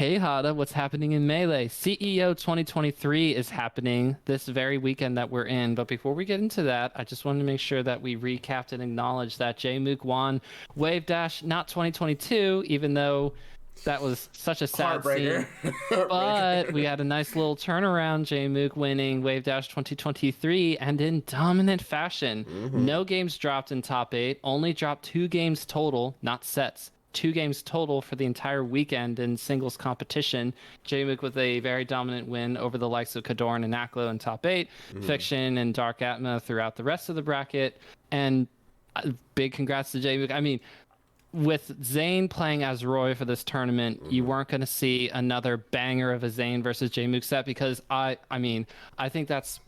Hey Hada, what's happening in Melee? CEO 2023 is happening this very weekend that we're in. But before we get into that, I just wanted to make sure that we recapped and acknowledged that Jmook won Wavedash, not 2022, even though that was such a sad Heartbreaker. scene. But we Heartbreaker. had a nice little turnaround, Jmook winning Wavedash 2023 and in dominant fashion. hmm No games dropped in top eight, only dropped two games total, not sets. Two games total for the entire weekend in singles competition. Jmook with a very dominant win over the likes of Kadorn and Aklo in top eight, hmm Fiction and Dark Atma throughout the rest of the bracket. And big congrats to Jmook. I mean, with Zayn playing as Roy for this tournament, you hmm weren't going to see another banger of a Zayn versus Jmook set because I mean, I think that's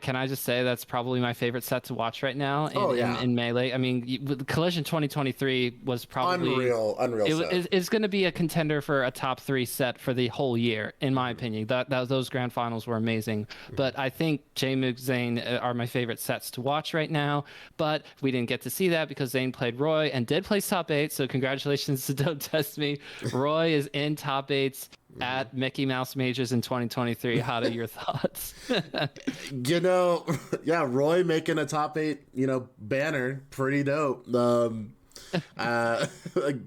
can I just say that's probably my favorite set to watch right now in Oh in, yeah, in Melee? I mean, Collision 2023 was probably unreal set. it's going to be a contender for a top three set for the whole year, in my hmm opinion. That those grand finals were amazing, hmm but I think Jmook Zayn are my favorite sets to watch right now. But we didn't get to see that because Zayn played Roy and did place top eight. So congratulations to Don't Test Me. Roy is in top eights hmm at Mickey Mouse Majors in 2023. How are your thoughts? Yeah, Roy making a top eight, banner, pretty dope. Uh,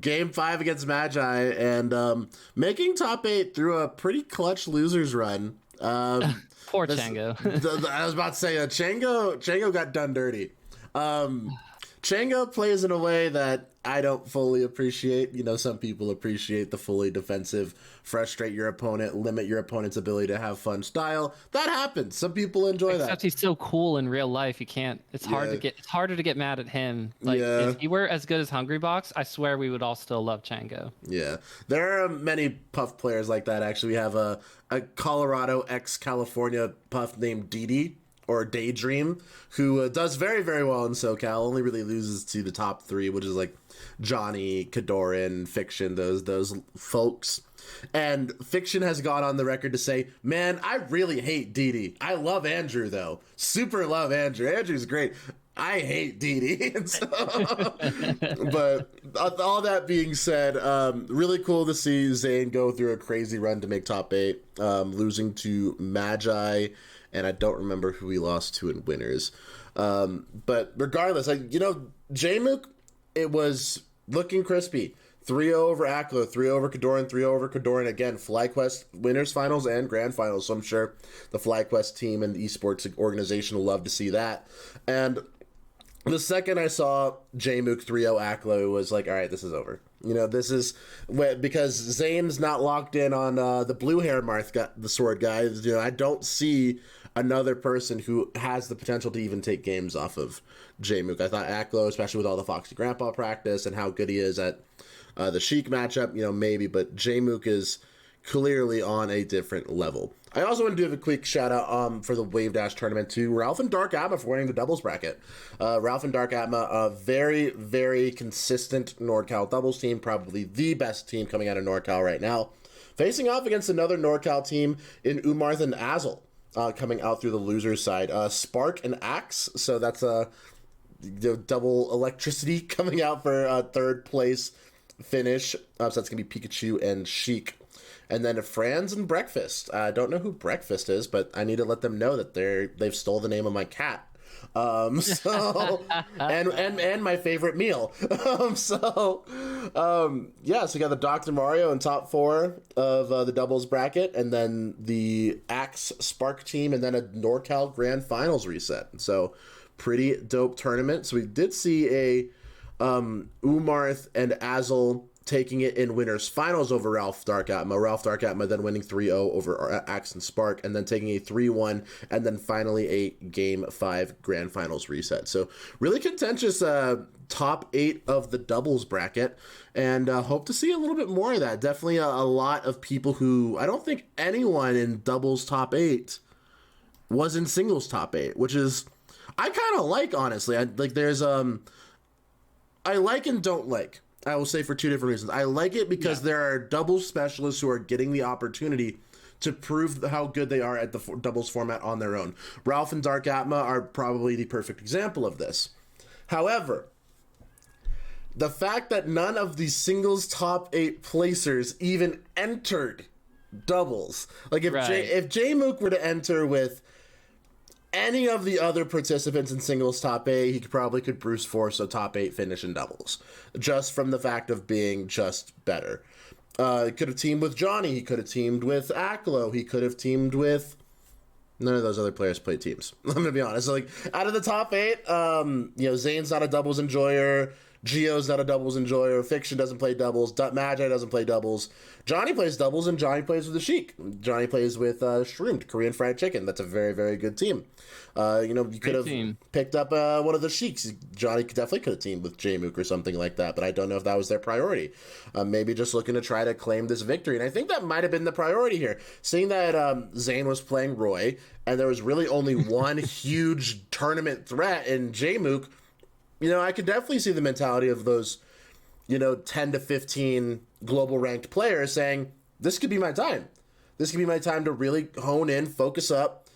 Game five against Magi and making top eight through a pretty clutch losers run. Poor This, Chango. I was about to say, Chango got done dirty. Um, Chango plays in a way that I don't fully appreciate. Some people appreciate the fully defensive, frustrate your opponent, limit your opponent's ability to have fun style. That happens. Some people enjoy Except that. he's so cool in real life. You can't. Yeah, It's harder to get mad at him. Like if yeah, he were as good as Hungry Box, I swear we would all still love Chango. yeah. There are many Puff players like that. Actually, we have a Colorado ex California Puff named Didi or Daydream, who does very, very well in SoCal. Only really loses to the top three, which is like Johnny, Kadoran, Fiction, those folks. And Fiction has gone on the record to say, "Man, I really hate Didi. I love Andrew though. Super love Andrew. Andrew's great. I hate Didi." And so, but all that being said, really cool to see Zayn go through a crazy run to make top eight, losing to Magi, and I don't remember who he lost to in winners. But regardless, Jmook, it was looking crispy. 3-0 over Aklo, 3-0 over Kadoran, 3-0 over Kadoran. Again, FlyQuest winners finals and grand finals. So I'm sure the FlyQuest team and the esports organization will love to see that. And the second I saw Jmook 3-0 Aklo, it was like, all right, this is over. This is because Zayn's not locked in on the blue hair Marth, the sword guy. I don't see another person who has the potential to even take games off of Jmook. I thought Aklo, especially with all the Foxy Grandpa practice and how good he is at the Sheik matchup, maybe, but Jmook is clearly on a different level. I also want to give a quick shout out for the Wavedash tournament to Ralph and Dark Atma for winning the doubles bracket. Ralph and Dark Atma, a very, very consistent NordCal doubles team, probably the best team coming out of NordCal right now, facing off against another NordCal team in Umarth and Azel, coming out through the losers side. Spark and Axe, so that's a double electricity coming out for third place finish. So that's gonna be Pikachu and Sheik, and then Franz and Breakfast. I don't know who Breakfast is, but I need to let them know that they've stole the name of my cat. So and my favorite meal. Yeah, so we got the Dr. Mario in top four of the doubles bracket, and then the Axe Spark team, and then a NorCal Grand Finals reset. So pretty dope tournament. So we did see a Umarth and Azel taking it in winners finals over Ralph Dark Atma. Ralph Dark Atma then winning 3-0 over Axe and Spark, and then taking a 3-1, and then finally a Game 5 Grand Finals reset. So really contentious top 8 of the doubles bracket, and hope to see a little bit more of that. Definitely a lot of people who I don't think anyone in doubles top 8 was in singles top 8, which is I kind of like, honestly. I like and don't like. I will say for two different reasons. I like it because Yeah. there are doubles specialists who are getting the opportunity to prove how good they are at the doubles format on their own. Ralph and Dark Atma are probably the perfect example of this. However, the fact that none of the singles top 8 placers even entered doubles. Like if if J-Mook were to enter with any of the other participants in singles top 8, he could Bruce Force a top 8 finish in doubles, just from the fact of being just better. He could have teamed with Johnny. He could have teamed with Aklo. He could have teamed with... None of those other players play teams. I'm going to be honest. Like, out of the top 8, Zane's not a doubles enjoyer. Gio's not a doubles enjoyer. Fiction doesn't play doubles. Magi doesn't play doubles. Johnny plays doubles, and Johnny plays with the Sheik. Johnny plays with Shroomed, Korean Fried Chicken. That's a very, very good team. You could have picked up one of the Sheiks. Johnny definitely could have teamed with J-Mook or something like that, but I don't know if that was their priority. Maybe just looking to try to claim this victory. And I think that might have been the priority here. Seeing that Zane was playing Roy, and there was really only one huge tournament threat in J-Mook, I could definitely see the mentality of those, 10 to 15 global ranked players saying, this could be my time. This could be my time to really hone in, focus up,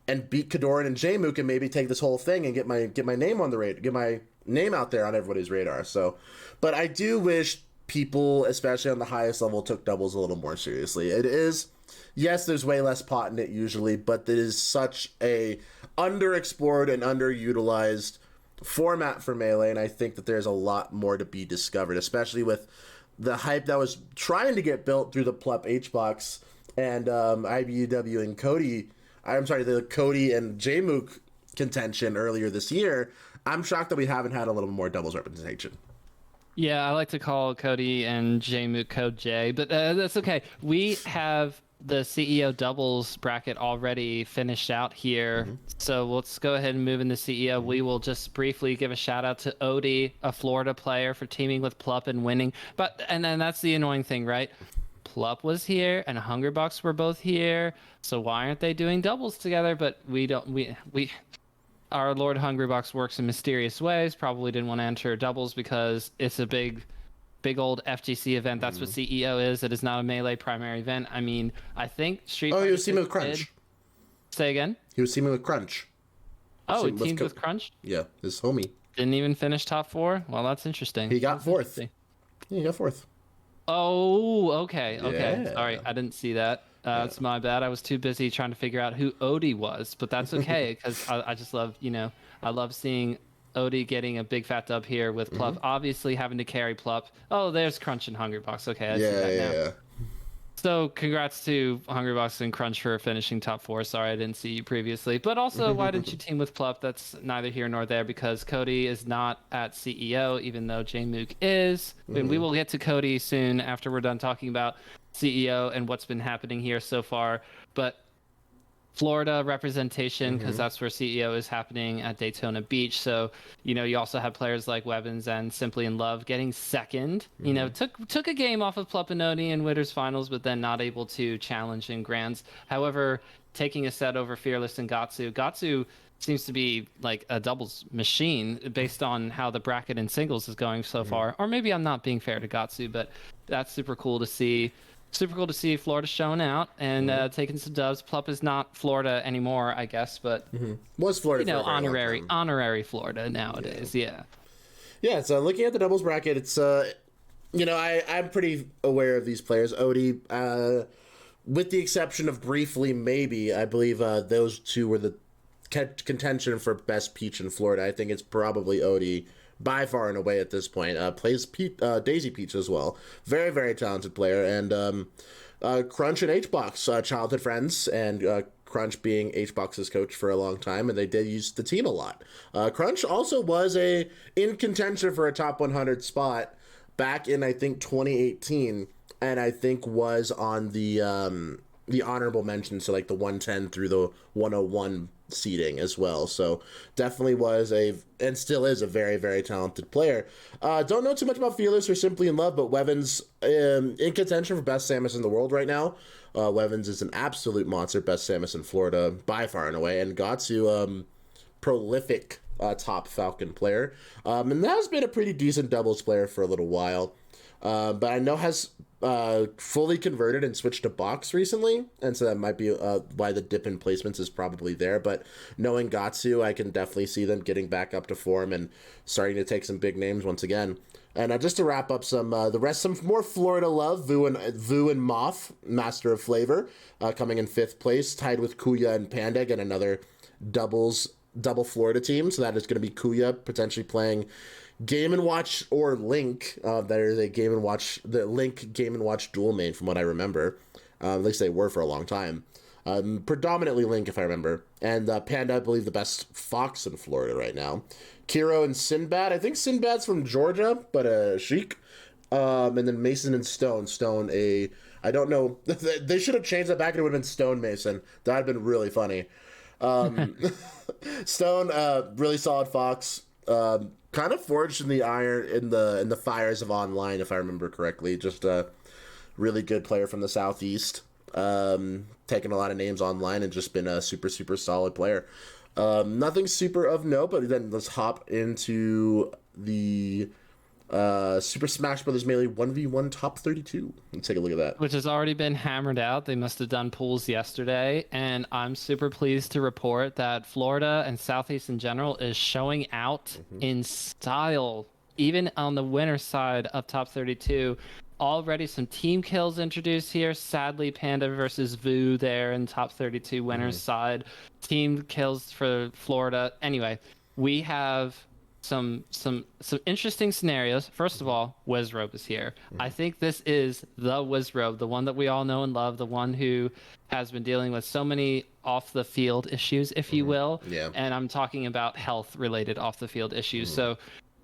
and beat Kadoran and J-Mook and maybe take this whole thing and get my name on the radar, get my name out there on everybody's radar. So, but I do wish people, especially on the highest level, took doubles a little more seriously. It is, yes, there's way less pot in it usually, but it is such a underexplored and underutilized format for Melee, and I think that there's a lot more to be discovered, especially with the hype that was trying to get built through the Plup HBox and IBUW and Cody. I'm sorry, the Cody and J-Mook contention earlier this year. I'm shocked that we haven't had a little more doubles representation. Yeah, I like to call Cody and J-Mook Code J, but that's okay. We have the CEO doubles bracket already finished out here. So let's go ahead and move into CEO. We will just briefly give a shout out to Odie, a Florida player, for teaming with Plup and winning. And then that's the annoying thing, right? Plup was here and Hungrybox were both here. So why aren't they doing doubles together? But our Lord Hungrybox works in mysterious ways. Probably didn't want to enter doubles because it's a big old FGC event. That's what CEO is. It is not a Melee primary event. I mean, I think Street Fighter... he was teaming with Crunch. Say again? He was teaming with Crunch. He teamed with Crunch? Yeah, his homie. Didn't even finish top 4? Well, that's interesting. He got 4th. Yeah, he got 4th. Oh, okay. Yeah. Sorry, I didn't see that. That's my bad. I was too busy trying to figure out who Odie was, but that's okay because I just love, I love seeing Odie getting a big fat dub here with Plup, obviously having to carry Plup. Oh, there's Crunch and Hungrybox. Okay, I see that now. Yeah. So congrats to Hungrybox and Crunch for finishing top 4. Sorry I didn't see you previously. But also, why didn't you team with Plup? That's neither here nor there because Cody is not at CEO, even though J-Mook is. And we will get to Cody soon after we're done talking about CEO and what's been happening here so far. But Florida representation, because that's where CEO is happening at Daytona Beach. So, you also have players like Wevins and Simply in Love getting second. Took a game off of Plupanoni in Witters Finals, but then not able to challenge in Grands. However, taking a set over Fearless and Gatsu. Gatsu seems to be like a doubles machine based on how the bracket in singles is going so far. Or maybe I'm not being fair to Gatsu, but that's super cool to see. Super cool to see Florida showing out and taking some dubs. Plup is not Florida anymore, I guess, but was Florida? Honorary Florida nowadays. Yeah. So looking at the doubles bracket, it's I'm pretty aware of these players. Odie, with the exception of briefly, maybe I believe those two were the contention for best Peach in Florida. I think it's probably Odie by far and away at this point. Plays Daisy Peach as well. Very, very talented player. And Crunch and HBox, childhood friends, and Crunch being HBox's coach for a long time, and they did use the team a lot. Crunch also was in contention for a top 100 spot back in, I think, 2018, and I think was on the honorable mention, so like the 110 through the 101 seating as well. So definitely was and still is a very, very talented player. Don't know too much about Fearless or Simply in Love, but Wevins in contention for best Samus in the world right now. Wevins is an absolute monster, best Samus in Florida by far and away, and Gatsu, prolific top Falcon player, and that has been a pretty decent doubles player for a little while, but I know has fully converted and switched to box recently, and so that might be why the dip in placements is probably there. But knowing Gatsu, I can definitely see them getting back up to form and starting to take some big names once again. And just to wrap up some more Florida love, Vu and Moth, Master of Flavor, coming in 5th place, tied with Kuya and Panda, and another double Florida team. So that is going to be Kuya potentially playing Game & Watch or Link. That is a the Link Game & Watch dual main from what I remember. At least they were for a long time. Predominantly Link, if I remember. And Panda, I believe, the best Fox in Florida right now. Kiro and Sinbad. I think Sinbad's from Georgia, but Sheik. And then Mason and Stone. I don't know. They should have changed that back and it would have been Stone Mason. That would have been really funny. Stone, really solid Fox. Kind of forged in the iron in the fires of online, if I remember correctly. Just a really good player from the Southeast. Taken a lot of names online and just been a super, super solid player. Nothing super of note, but then let's hop into the Super Smash Bros. Melee 1v1 top 32. Let's take a look at that. Which has already been hammered out. They must have done pools yesterday, and I'm super pleased to report that Florida and Southeast in general is showing out in style, even on the winner side of top 32. Already some team kills introduced here. Sadly, Panda versus Vu there in top 32 winners side. Team kills for Florida. Anyway, we have some interesting scenarios. First of all, Wizrobe is here. I think this is the Wizrobe, the one that we all know and love, the one who has been dealing with so many off the field issues, if you will. Yeah. And I'm talking about health related off the field issues. So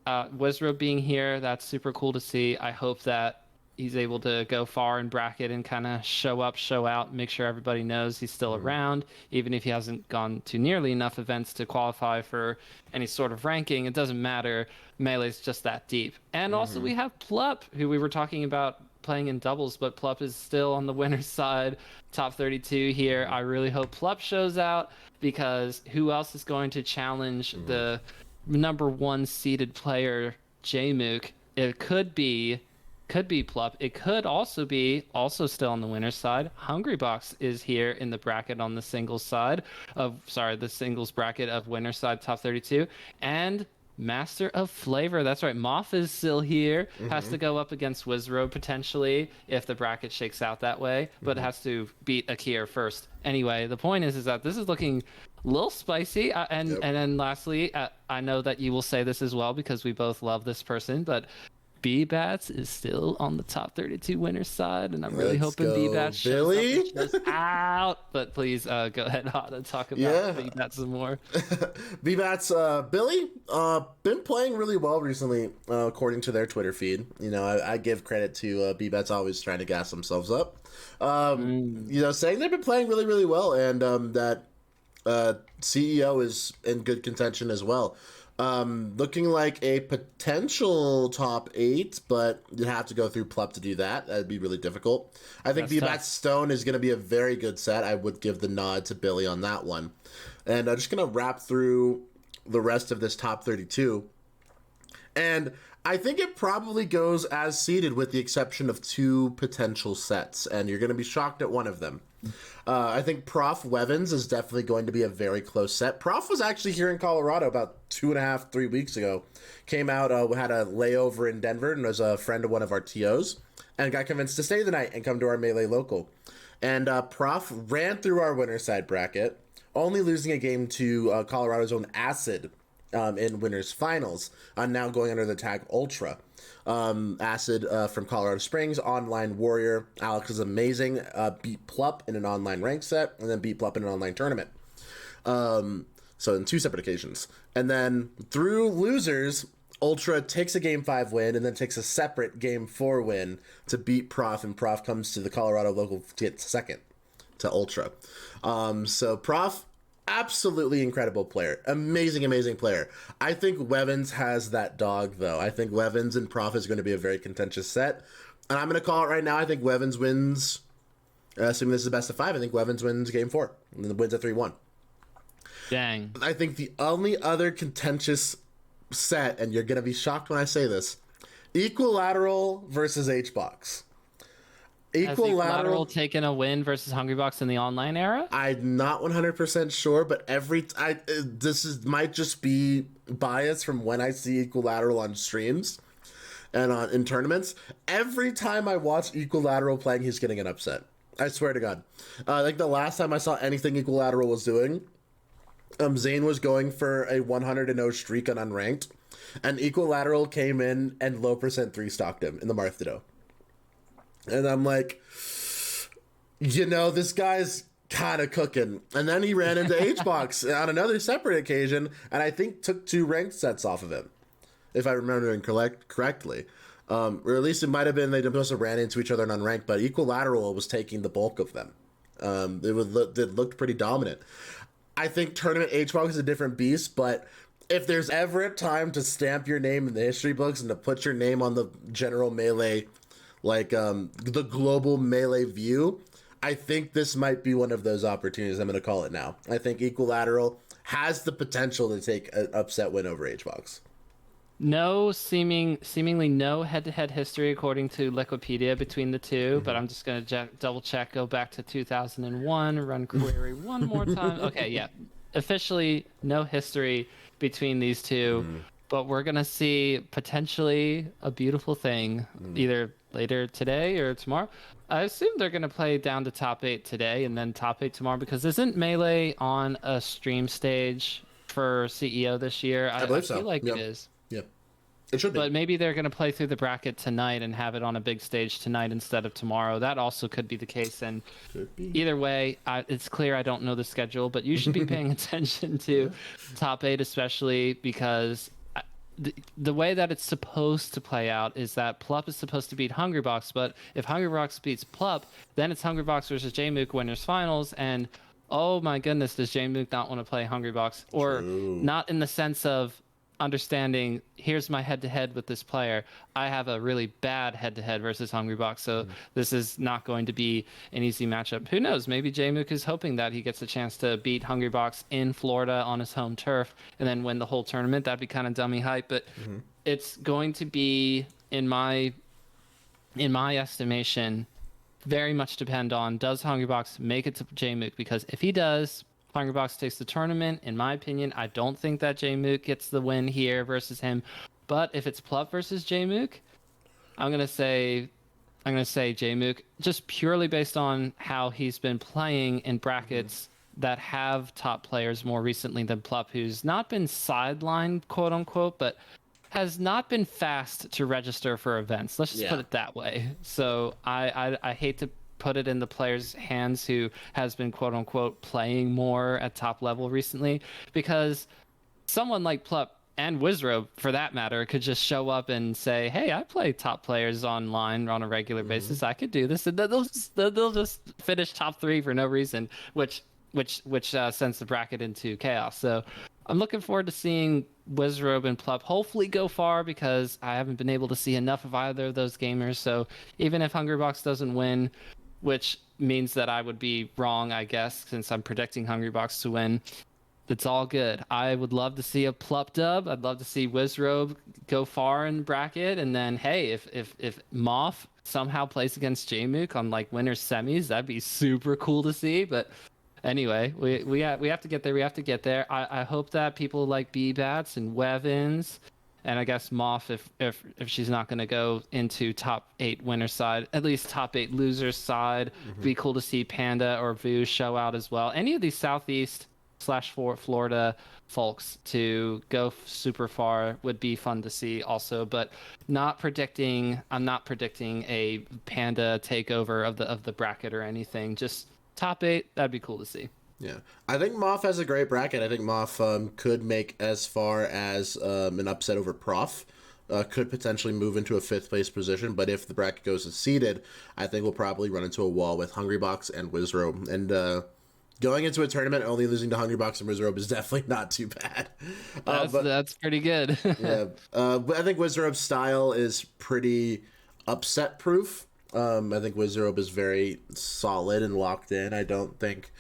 Wizrobe being here, that's super cool to see. I hope that he's able to go far in bracket and kind of show up, show out, make sure everybody knows he's still around, even if he hasn't gone to nearly enough events to qualify for any sort of ranking. It doesn't matter. Melee's just that deep. And also we have Plup, who we were talking about playing in doubles, but Plup is still on the winner's side, top 32 here. I really hope Plup shows out, because who else is going to challenge the number 1 seeded player, Jmook? It could be Plup. It could also be still on the winner's side. Hungrybox is here in the bracket on the singles side the singles bracket of winner's side top 32. And Master of Flavor, that's right, Moth is still here. Has to go up against Wizrobe potentially if the bracket shakes out that way, but has to beat Akir first. Anyway, the point is that this is looking a little spicy. And then lastly, I know that you will say this as well because we both love this person, but B-Bats is still on the top 32 winners side, and I'm really hoping B-Bats shows out. But please go ahead, Hada, talk about B-Bats some more. B-Bats, Billy, been playing really well recently, according to their Twitter feed. You know, I give credit to B-Bats always trying to gas themselves up. You know, saying they've been playing really, really well, and that CEO is in good contention as well. Looking like a potential top 8, but you'd have to go through Plup to do that. That'd be really difficult. I think B-Bats Stone is going to be a very good set. I would give the nod to Billy on that one. And I'm just going to wrap through the rest of this top 32. And I think it probably goes as seeded with the exception of 2 potential sets. And you're going to be shocked at one of them. I think Prof Wevins is definitely going to be a very close set. Prof was actually here in Colorado about 2.5, 3 weeks ago. Came out, had a layover in Denver and was a friend of one of our TOs and got convinced to stay the night and come to our Melee local. And Prof ran through our winner side bracket, only losing a game to Colorado's own Acid in winners finals, now going under the tag Ultra. Acid from Colorado Springs, online warrior. Alex is amazing. Beat Plup in an online rank set, and then beat Plup in an online tournament. So in 2 separate occasions. And then through losers, Ultra takes a Game 5 win, and then takes a separate Game 4 win to beat Prof, and Prof comes to the Colorado local to get second to Ultra. So Prof, absolutely incredible player. Amazing player. I think Wevins has that dog, though. I think Wevins and Prof is going to be a very contentious set. And I'm going to call it right now. I think Wevins wins, assuming this is the best of 5, I think Wevins wins Game 4. And then wins at 3-1. Dang. I think the only other contentious set, and you're going to be shocked when I say this, Equilateral versus HBox. Has Equilateral taken a win versus Hungrybox in the online era? I'm not 100% sure, but might just be bias from when I see Equilateral on streams and in tournaments. Every time I watch Equilateral playing, he's getting an upset. I swear to God. Like the last time I saw anything Equilateral was doing, Zane was going for a 100-0 streak on unranked, and Equilateral came in and low percent 3-stocked him in the Marthadoe. And I'm like, this guy's kind of cooking. And then he ran into HBox on another separate occasion, and I think took 2 ranked sets off of him, if I remember correctly. Or at least it might have been they must have ran into each other in unranked, but Equilateral was taking the bulk of them. It looked pretty dominant. I think tournament HBox is a different beast, but if there's ever a time to stamp your name in the history books and to put your name on the general Melee, like the global Melee view, I think this might be one of those opportunities. I'm going to call it now. I think Equilateral has the potential to take an upset win over HBox. Seemingly no head-to-head history according to Wikipedia between the two, but I'm just going to double check, go back to 2001, run query one more time. Okay, yeah. Officially no history between these two, but we're going to see potentially a beautiful thing either later today or tomorrow. I assume they're going to play down to top 8 today and then top 8 tomorrow, because isn't Melee on a stream stage for CEO this year? I believe so. I feel like it is. Yeah. It should be. But maybe they're going to play through the bracket tonight and have it on a big stage tonight instead of tomorrow. That also could be the case. And either way, it's clear I don't know the schedule, but you should be paying attention to top 8, especially because the way that it's supposed to play out is that Plup is supposed to beat Hungrybox, but if Hungrybox beats Plup, then it's Hungrybox versus JMook winners finals, and oh my goodness, does JMook not want to play Hungrybox? Or not in the sense of understanding, here's my head-to-head with this player. I have a really bad head-to-head versus Hungrybox, so this is not going to be an easy matchup. Who knows? Maybe JMook is hoping that he gets a chance to beat Hungrybox in Florida on his home turf and then win the whole tournament. That'd be kind of dummy hype, but it's going to be, in my estimation, very much depend on, does Hungrybox make it to JMook? Because if he does, Hungrybox takes the tournament. In my opinion, I don't think that JMook gets the win here versus him. But if it's Plup versus JMook, I'm gonna say JMook, just purely based on how he's been playing in brackets that have top players more recently than Plup, who's not been sidelined, quote unquote, but has not been fast to register for events. Let's just put it that way. So I hate to put it in the player's hands who has been quote unquote playing more at top level recently, because someone like Plup and Wizrobe, for that matter, could just show up and say, hey, I play top players online on a regular basis. I could do this. And they'll just finish top 3 for no reason, which sends the bracket into chaos. So I'm looking forward to seeing Wizrobe and Plup hopefully go far, because I haven't been able to see enough of either of those gamers. So even if Hungrybox doesn't win, which means that I would be wrong, I guess, since I'm predicting Hungrybox to win, it's all good. I would love to see a Plup dub. I'd love to see Wizrobe go far in bracket. And then, hey, if Moth somehow plays against JMook on like winners semis, that'd be super cool to see. But anyway, we have to get there. We have to get there. I hope that people like B-Bats and Wevins, and I guess Moth, if she's not going to go into top 8 winner side, at least top 8 losers side. Be cool to see Panda or Vu show out as well. Any of these Southeast/Florida folks to go super far would be fun to see also, but I'm not predicting a Panda takeover of the bracket or anything. Just top 8, that'd be cool to see. Yeah, I think Moth has a great bracket. I think Moth could make as far as an upset over Prof. Could potentially move into a 5th place position, but if the bracket goes as seeded, I think we'll probably run into a wall with Hungrybox and Wizrobe. And going into a tournament only losing to Hungrybox and Wizrobe is definitely not too bad. That's pretty good. Yeah, but I think Wizrobe's style is pretty upset proof. I think Wizrobe is very solid and locked in. I don't think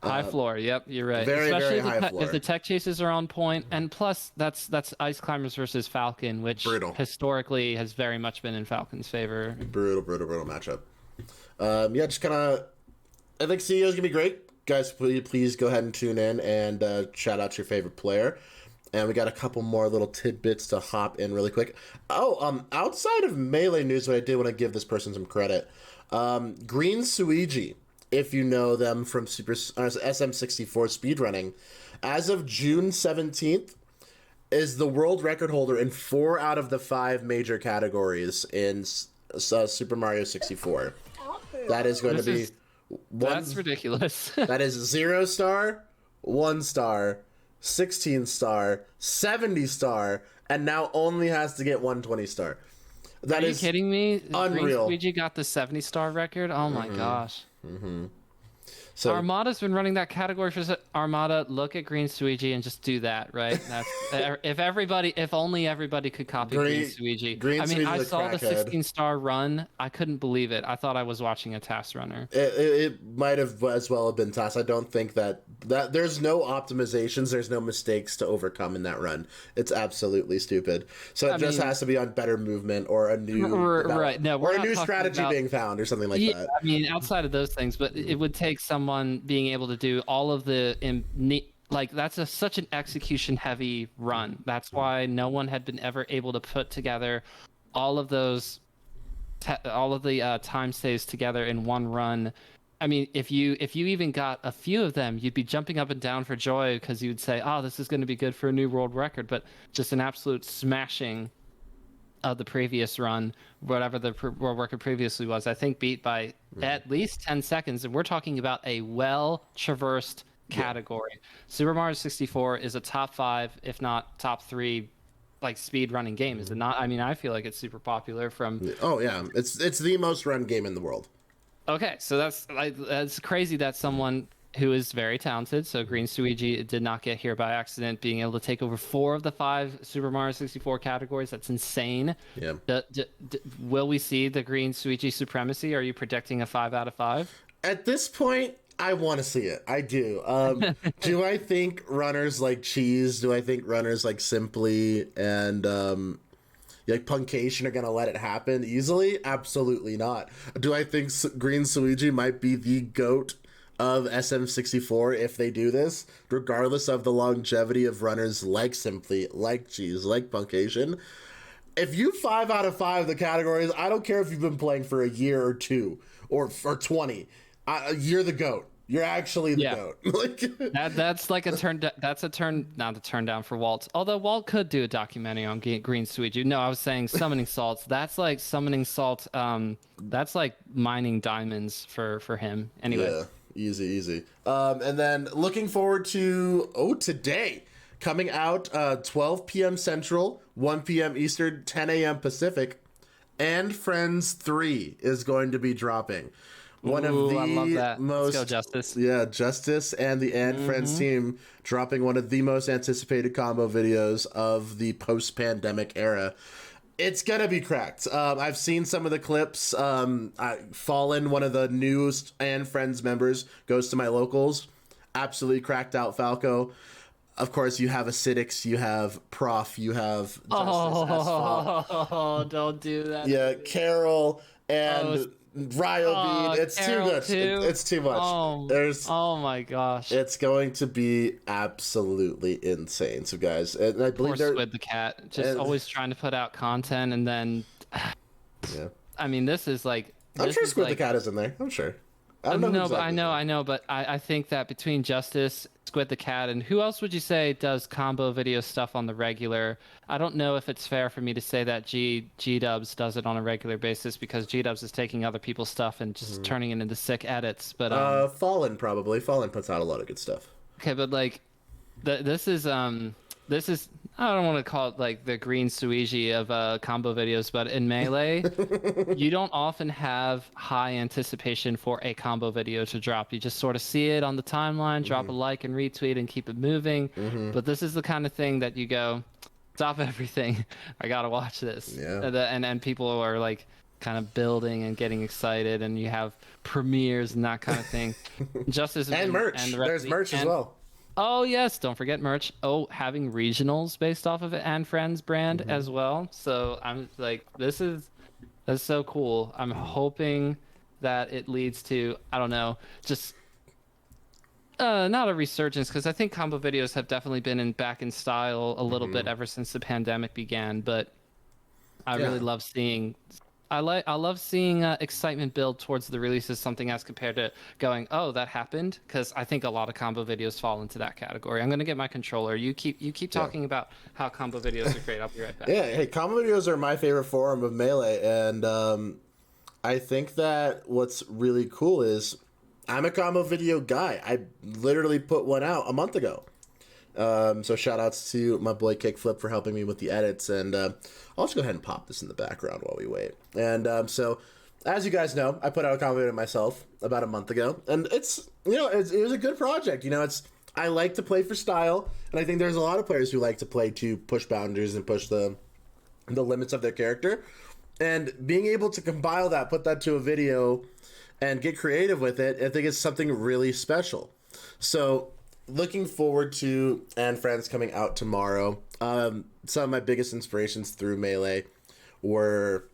high floor. Yep, you're right. Very, especially very high floor. If the tech chases are on point, and plus that's Ice Climbers versus Falcon, which brutal. Historically has very much been in Falcon's favor. Brutal matchup. Yeah, just kind of. I think CEO is gonna be great, guys. Please go ahead and tune in and shout out your favorite player. And we got a couple more little tidbits to hop in really quick. Oh, outside of Melee news, but I did want to give this person some credit. Green Suigi, if you know them from SM64 speedrunning, as of June 17th, is the world record holder in 4 out of the 5 major categories in Super Mario 64. That is going to be that's ridiculous. that is 0 star, 1 star, 16 star, 70 star, and now only has to get 120 star. That Are is you kidding me? unreal. Green Squeegee got the 70-star record. Oh my gosh. So Armada's been running that category for Armada. Look at Green Suigi and just do that, right? That's if only everybody could copy Green Suigi. I mean, I saw the 16-star run. I couldn't believe it. I thought I was watching a task runner. It might have as well have been task. I don't think that there's no optimizations, there's no mistakes to overcome in that run. It's absolutely stupid. So it has to be on better movement or a new or a new strategy being found or something like that. I mean, outside of those things, but it would take someone being able to do all of the that's such an execution heavy run. That's why no one had been ever able to put together all of those time saves together in one run. I mean, if you even got a few of them, you'd be jumping up and down for joy because you'd say, oh, this is going to be good for a new world record. But just an absolute smashing of the previous run, whatever the world record previously was, I think beat by at least 10 seconds. And we're talking about a well-traversed category. Super Mario 64 is a top 5, if not top 3, like speed running game. Is it not? I mean, I feel like it's super popular from... Oh, yeah. It's the most run game in the world. Okay, so that's crazy that someone who is very talented, so Green Suigi did not get here by accident, being able to take over 4 of the 5 Super Mario 64 categories. That's insane. Yeah. Will we see the Green Suigi supremacy? Are you predicting a 5 out of 5? At this point, I want to see it. I do. Do I think runners like Cheese, do I think runners like Simply and like Puncation are going to let it happen easily? Absolutely not. Do I think Green Suigi might be the GOAT of SM64 if they do this, regardless of the longevity of runners like Simply, like Cheese, like Puncation? If you 5 out of 5 the categories, I don't care if you've been playing for a year or 2 or 20. You're the GOAT. You're actually the GOAT. That's like a turn. That's a turn. Not a turn down for Walt. Although Walt could do a documentary on Green Suigi. No, I was saying summoning salts. That's like summoning salt. That's like mining diamonds for him. Anyway. Yeah. Easy. And then looking forward to today, coming out 12 p.m. Central, 1 p.m. Eastern, 10 a.m. Pacific, and Friends 3 is going to be dropping. One of the I love that. most, let's go, Justice. Yeah, Justice and the Friends team dropping one of the most anticipated combo videos of the post-pandemic era. It's gonna be cracked. I've seen some of the clips. Fallen, one of the newest and Friends members, goes to my locals. Absolutely cracked out Falco. Of course, you have Acidics, you have Prof, you have Justice. Oh, don't do that. Yeah, Carol and Ryo Bean. It's Carol too good. It's too much. Oh my gosh. It's going to be absolutely insane. So guys, and I believe Poor Squid the cat, just always trying to put out content, and then yeah. I mean, this is like I'm sure Squid the cat is in there. I'm sure. I know, but I think that between Justice, Squid the Cat, and who else would you say does combo video stuff on the regular? I don't know if it's fair for me to say that G-Dubs does it on a regular basis, because G-Dubs is taking other people's stuff and just turning it into sick edits. But Fallen probably. Fallen puts out a lot of good stuff. Okay, but like this is I don't want to call it like the Green Suigi of combo videos, but in Melee, you don't often have high anticipation for a combo video to drop. You just sort of see it on the timeline, drop a like and retweet and keep it moving. But this is the kind of thing that you go, stop everything. I got to watch this. Yeah. And people are like kind of building and getting excited, and you have premieres and that kind of thing. Justice and merch. And there's merch as well. Oh yes, don't forget merch. Oh, having regionals based off of it and Friends brand as well. So I'm like, that's so cool. I'm hoping that it leads to, I don't know, just not a resurgence, because I think combo videos have definitely been back in style a little bit ever since the pandemic began. But I really Yeah. love seeing I love seeing excitement build towards the release of something as compared to going, oh, that happened, because I think a lot of combo videos fall into that category. I'm gonna get my controller. You keep Yeah. talking about how combo videos are great. I'll be right back. Yeah, hey, combo videos are my favorite form of Melee, and I think that what's really cool is I'm a combo video guy. I literally put one out a month ago. So shout outs to my boy Kickflip for helping me with the edits, and I'll just go ahead and pop this in the background while we wait. And so, as you guys know, I put out a combo video myself about a month ago, and it's it was a good project. I like to play for style, and I think there's a lot of players who like to play to push boundaries and push the limits of their character. And being able to compile that, put that to a video, and get creative with it, I think it's something really special. So, looking forward to And Friends coming out tomorrow. Some of my biggest inspirations through Melee were,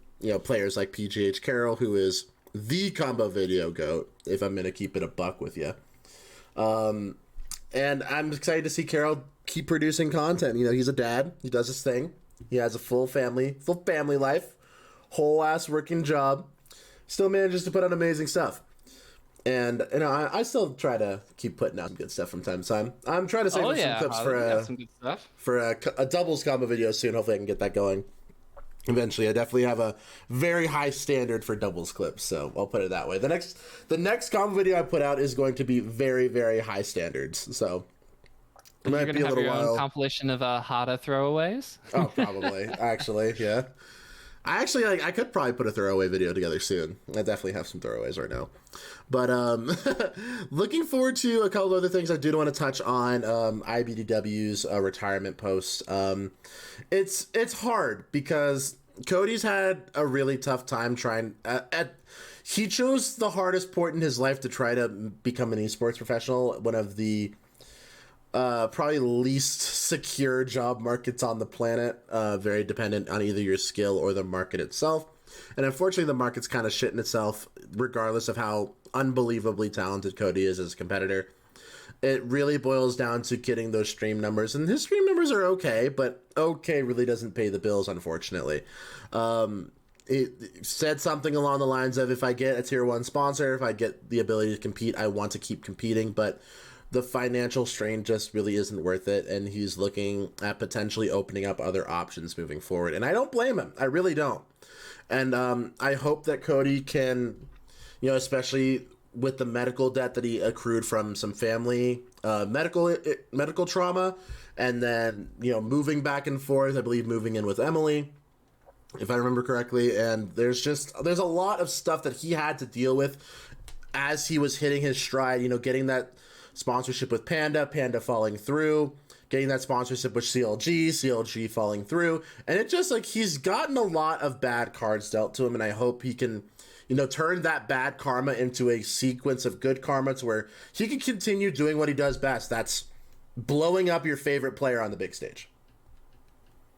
players like PGH Carroll, who is the combo video goat, if I'm going to keep it a buck with you. And I'm excited to see Carroll keep producing content. He's a dad. He does his thing. He has a full family life, whole ass working job. Still manages to put out amazing stuff. And I still try to keep putting out some good stuff from time to time. I'm trying to save some clips for a doubles combo video soon. Hopefully I can get that going eventually. I definitely have a very high standard for doubles clips, so I'll put it that way. The next combo video I put out is going to be very, very high standards. So it might be a little while. Own compilation of Hada throwaways. Oh, probably. Actually, yeah. I could probably put a throwaway video together soon. I definitely have some throwaways right now. But looking forward to a couple of other things I do want to touch on. IBDW's retirement post. It's hard because Cody's had a really tough time trying. He chose the hardest point in his life to try to become an esports professional. One of the probably least secure job markets on the planet, very dependent on either your skill or the market itself. And unfortunately, the market's kind of shitting itself, regardless of how unbelievably talented Cody is as a competitor. It really boils down to getting those stream numbers, and his stream numbers are okay, but okay really doesn't pay the bills, unfortunately. It said something along the lines of, if I get a tier 1 sponsor, if I get the ability to compete, I want to keep competing, but the financial strain just really isn't worth it, and he's looking at potentially opening up other options moving forward. And I don't blame him. I really don't. And I hope that Cody can, especially with the medical debt that he accrued from some family medical trauma, and then, moving back and forth, I believe moving in with Emily, if I remember correctly. And there's a lot of stuff that he had to deal with as he was hitting his stride, getting that sponsorship with Panda falling through, getting that sponsorship with CLG falling through, and it just he's gotten a lot of bad cards dealt to him, and I hope he can, turn that bad karma into a sequence of good karma to where he can continue doing what he does best. That's blowing up your favorite player on the big stage.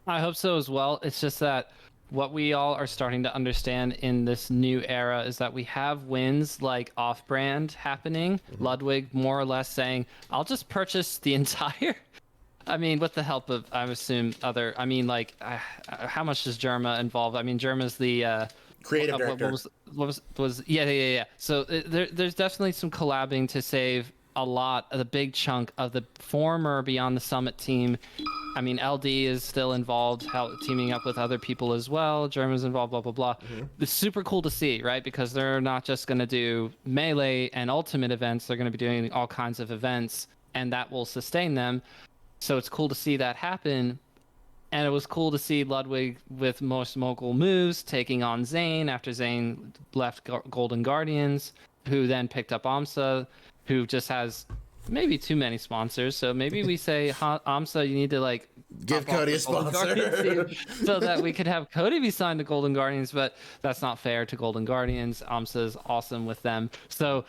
I hope so as well. It's just that what we all are starting to understand in this new era is that we have wins like off-brand happening. Ludwig more or less saying, I'll just purchase the entire... I mean, with the help of, I assume, other... I mean, how much does Germa involve? I mean, Germa's the... creative director. What was yeah. So there's definitely some collabing to save a lot of the big chunk of the former Beyond the Summit team. I mean, LD is still involved, teaming up with other people as well. German's involved, blah, blah, blah. It's super cool to see, right? Because they're not just going to do Melee and Ultimate events. They're going to be doing all kinds of events, and that will sustain them. So it's cool to see that happen. And it was cool to see Ludwig with most mogul moves taking on Zane after Zane left Golden Guardians, who then picked up Amsa, who just has maybe too many sponsors. So maybe we say, Amsa, you need to give Cody a sponsor so that we could have Cody be signed to Golden Guardians, but that's not fair to Golden Guardians. Amsa's awesome with them. So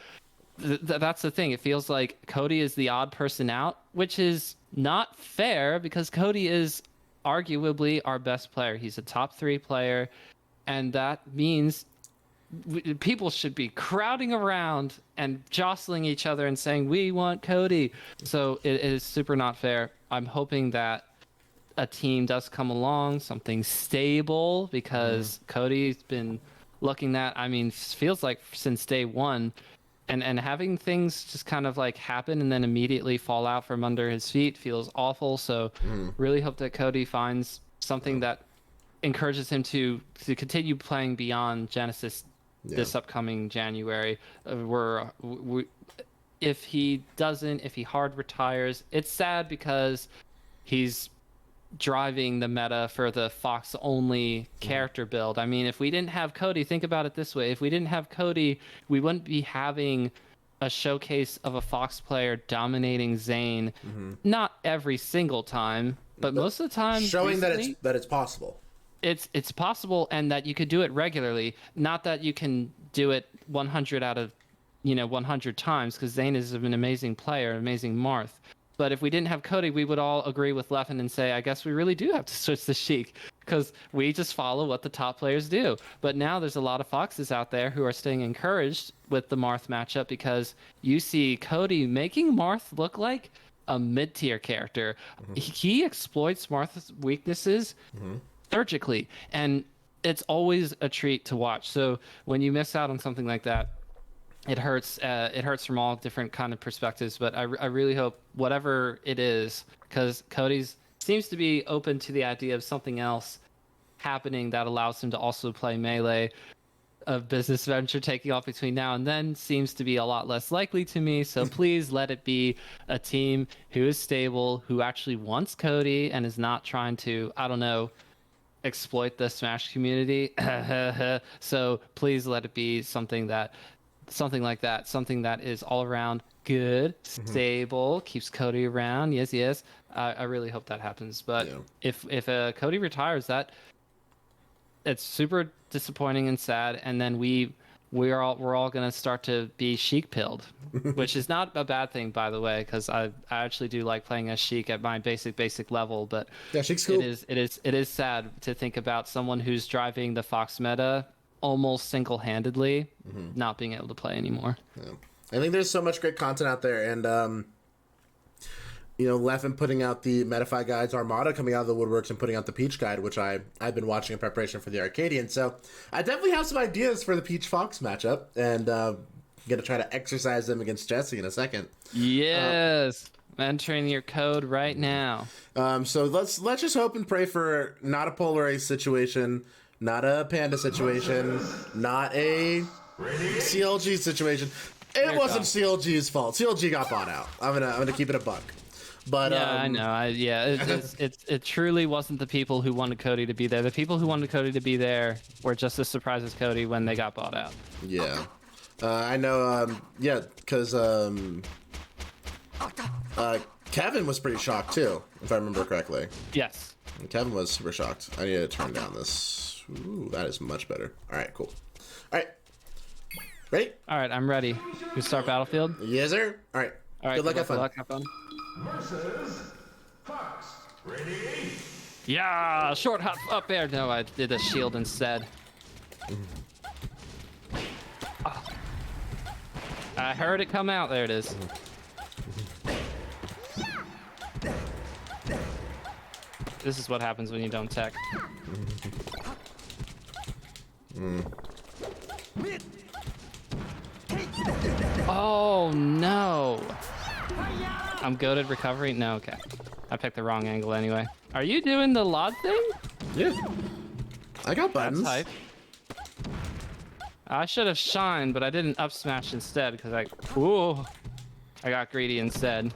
that's the thing. It feels like Cody is the odd person out, which is not fair because Cody is arguably our best player. He's a top 3 player, and that means people should be crowding around and jostling each other and saying, "We want Cody." So it is super not fair. I'm hoping that a team does come along, something stable, because Cody's been looking at, I mean, feels like since day one, and having things just kind of like happen and then immediately fall out from under his feet feels awful. So really hope that Cody finds something that encourages him to continue playing beyond Genesis this upcoming January. If he doesn't, if he hard retires, it's sad because he's driving the meta for the Fox only character build. I mean, if we didn't have Cody, think about it this way. If we didn't have Cody, we wouldn't be having a showcase of a Fox player dominating Zane. Not every single time, but most of the time showing recently, that it's possible. It's possible, and that you could do it regularly. Not that you can do it 100 out of 100 times, because Zane is an amazing player, amazing Marth. But if we didn't have Cody, we would all agree with Leffen and say, I guess we really do have to switch to Sheik, because we just follow what the top players do. But now there's a lot of Foxes out there who are staying encouraged with the Marth matchup, because you see Cody making Marth look like a mid-tier character. He exploits Marth's weaknesses surgically, and it's always a treat to watch. So when you miss out on something like that, it hurts. It hurts from all different kind of perspectives. But I really hope whatever it is, because Cody's seems to be open to the idea of something else happening that allows him to also play Melee. A business venture taking off between now and then seems to be a lot less likely to me. So please let it be a team who is stable, who actually wants Cody and is not trying to, I don't know, exploit the Smash community. So please let it be something like that, something that is all around good, stable, keeps Cody around. Yes. I really hope that happens. But if Cody retires, it's super disappointing and sad. And then we're all gonna start to be Sheik pilled, which is not a bad thing, by the way, because I actually do like playing as Sheik at my basic level. But Yeah, Sheik's cool. it is sad to think about someone who's driving the Fox meta almost single-handedly not being able to play anymore. Yeah. I think there's so much great content out there, and Leffen putting out the Metafy guides, Armada coming out of the woodworks and putting out the Peach guide, which I've been watching in preparation for the Arcadian. So I definitely have some ideas for the Peach Fox matchup, and gonna try to exercise them against Jesse in a second. Yes. Entering your code right now. So let's just hope and pray for not a Polar Ace situation, not a Panda situation, not a CLG situation. It wasn't CLG's fault. CLG got bought out. I'm gonna keep it a buck. But yeah, I know. It truly wasn't the people who wanted Cody to be there. The people who wanted Cody to be there were just as surprised as Cody when they got bought out. Yeah, I know. Because Kevin was pretty shocked too, if I remember correctly. Yes. Kevin was super shocked. I need to turn down this. Ooh, that is much better. All right, cool. All right. Ready? All right, I'm ready. We start Battlefield? Yes, sir. All right. Good luck, have fun. Versus Fox. Ready? Yeah, short hop up there. No, I did a shield instead. Oh. I heard it come out. There it is. This is what happens when you don't tech. Oh no! I'm good at recovery? No, okay. I picked the wrong angle anyway. Are you doing the LOD thing? Yeah. I got buttons. That's hype. I should have shined, but I didn't up smash instead because I got greedy instead.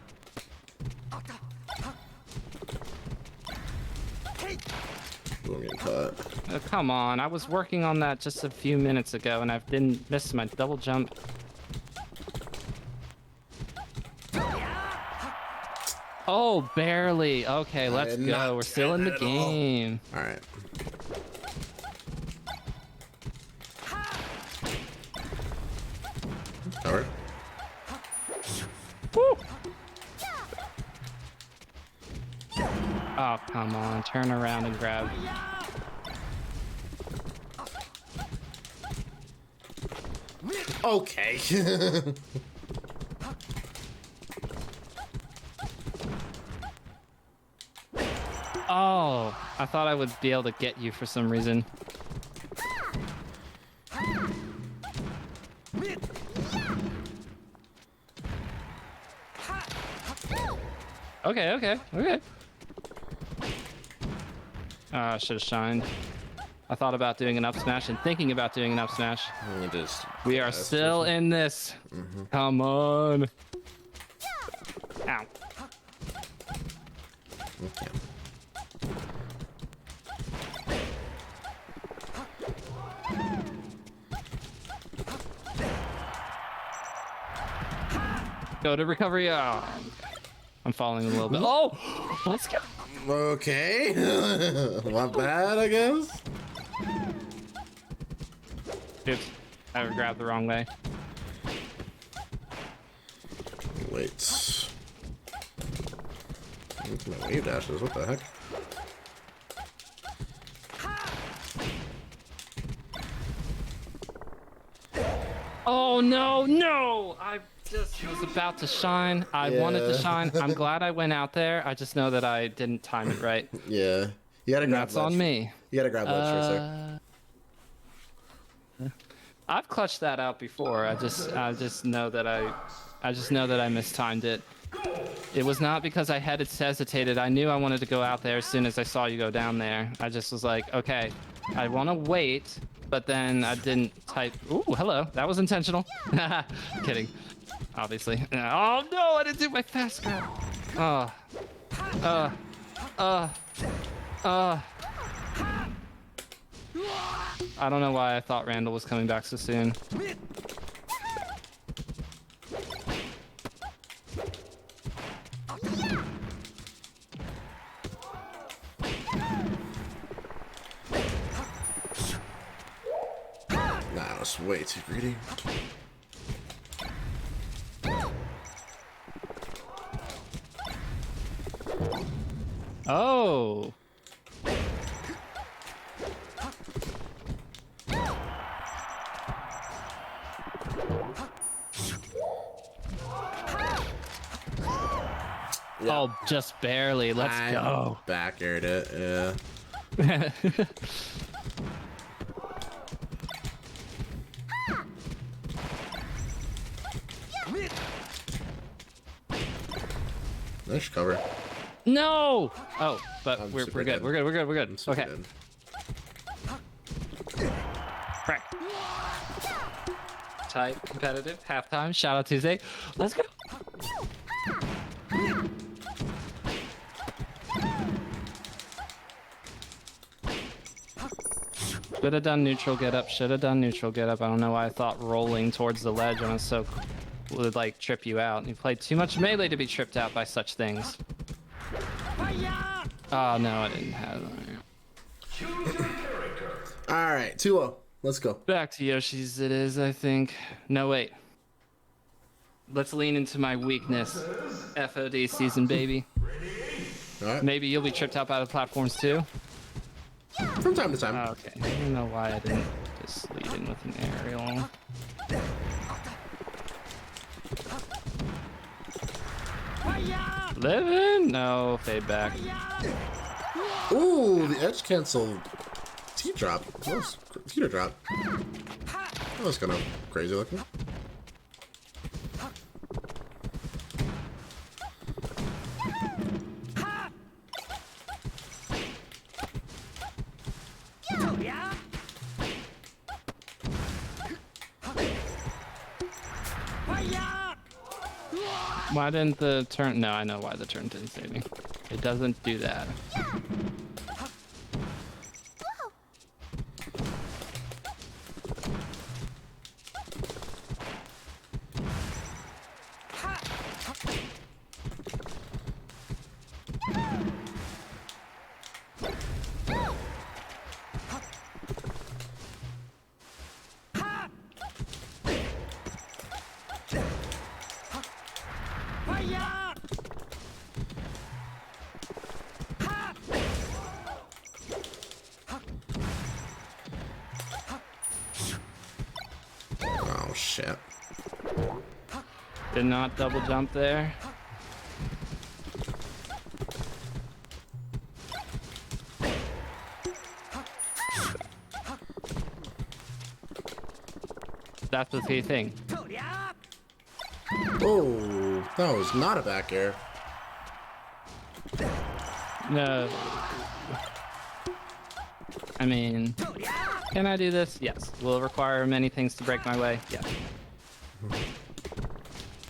Ooh, I'm getting cut. Oh, come on, I was working on that just a few minutes ago and I didn't miss my double jump. Oh, barely. Okay, let's go. We're still in the game. All right. Cover. Woo! Oh, come on. Turn around and grab. Okay. Oh, I thought I would be able to get you for some reason. Okay. I should have shined. I thought about doing an up smash and thinking about doing an up smash. We are still in this. Come on. Ow. Okay. Go to recovery. Oh, I'm falling a little bit. Oh, let's go. Okay. Not bad, I guess. Oops, I grabbed the wrong way. Wait. What's my wave dashes? What the heck? Oh no! I just was about to shine. I wanted to shine. I'm glad I went out there. I just know that I didn't time it right. Yeah. You gotta grab That's on me. You gotta grab ledge for a sec. I've clutched that out before. I just know that I mistimed it. It was not because I had hesitated. I knew I wanted to go out there as soon as I saw you go down there. I just was like, okay, I want to wait, but then I didn't type. Ooh, hello. That was intentional. Kidding. Obviously. Oh no, I didn't do my fast grab. I don't know why I thought Randall was coming back so soon. Nah, I was way too greedy. Oh. Yeah. Oh, just barely. Let's go. Back aired it, yeah. Nice cover. No! Oh, but we're super good. dead. We're good. I'm super Okay. dead. Crack. Tight, competitive, halftime. Shout out Tuesday. Let's go. Should have done neutral get up. Should have done neutral get up. I don't know why I thought rolling towards the ledge when I was so would like trip you out. You played too much melee to be tripped out by such things. Oh no, I didn't have it. All right, 2-0. Let's go. Back to Yoshi's it is, I think. No, wait. Let's lean into my weakness. FOD season, baby. All right. Maybe you'll be tripped out by the platforms too? From time to time. Okay. I don't know why I didn't just lead in with an aerial. Living? No, fade back. Ooh, the edge cancel T-drop. That was teeter drop. That was kind of crazy looking. Why didn't the turn? No, I know why the turn didn't save me. It doesn't do that. Oh shit. Did not double jump there. That's the key thing. Oh, that was not a back air. No. I mean, can I do this? Yes. Will it require many things to break my way? Yes.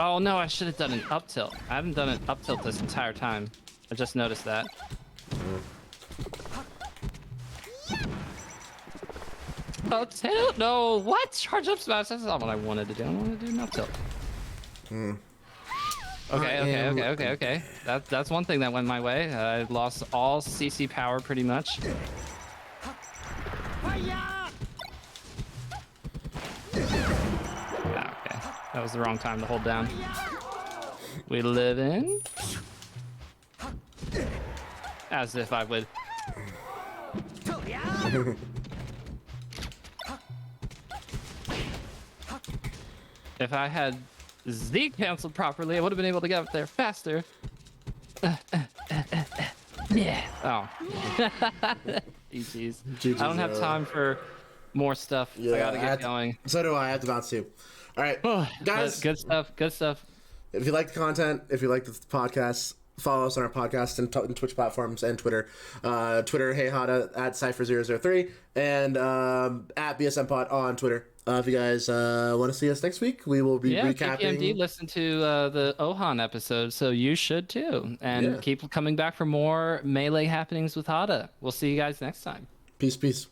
Oh no, I should have done an up tilt. I haven't done an up tilt this entire time. I just noticed that. Up tilt? No, what? Charge up smash? That's not what I wanted to do. I wanted to do an up tilt. Okay. That's one thing that went my way. I lost all CC power pretty much. Okay, that was the wrong time to hold down. We live in. As if I would. If I had Z canceled properly, I would have been able to get up there faster. Yeah. Oh. GG's. I don't have time for more stuff. Yeah, I gotta get going. So do I. I have to bounce too. All right, guys. Good stuff. Good stuff. If you like the content, if you like the podcast, follow us on our podcast and Twitch platforms and Twitter. Twitter, hey Hada, at Cypher003, and at BSMPod on Twitter. If you guys want to see us next week, we will be recapping. KPMD listened to the Ohan episode, so you should too. And keep coming back for more Melee happenings with Hada. We'll see you guys next time. Peace.